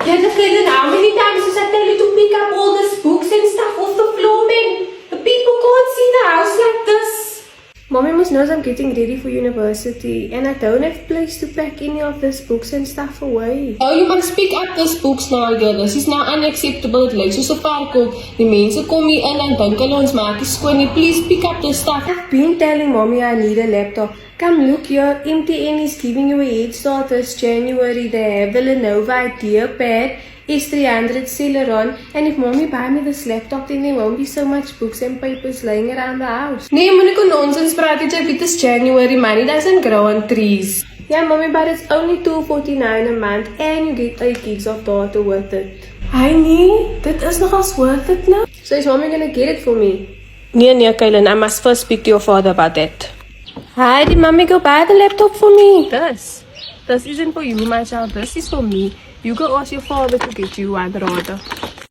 Kaylin, how many times must I tell you to pick up all these books and stuff off the floor, man? The people can't see the house like this. Mommy must knows I'm getting ready for university and I don't have place to pack any of these books and stuff away. Oh, you must pick up these books now, girl. This is now unacceptable. It lyk so far kom. Die mense kom hier in en dink hulle ons maak is skoon. Please pick up the stuff. I've been telling Mommy I need a laptop. Come look here, MTN is giving you a head start this January. They have the Lenovo IdeaPad S300 Celeron, and if Mommy buy me this laptop, then there won't be so much books and papers lying around the house. Nee, moenie ko nonsense praat jy. Dit is January. Money doesn't grow on trees. Yeah, Mommy, but it's only $249 a month and you get 8 gigs of data with it. Hy nee, dit is nogals worth it nou. So is Mommy gonna get it for me? Nee, Kaylin, I must first speak to your father about that. Hi, did Mommy go buy the laptop for me? This isn't for you, my child. This is for me. You go ask your father to get you one rather.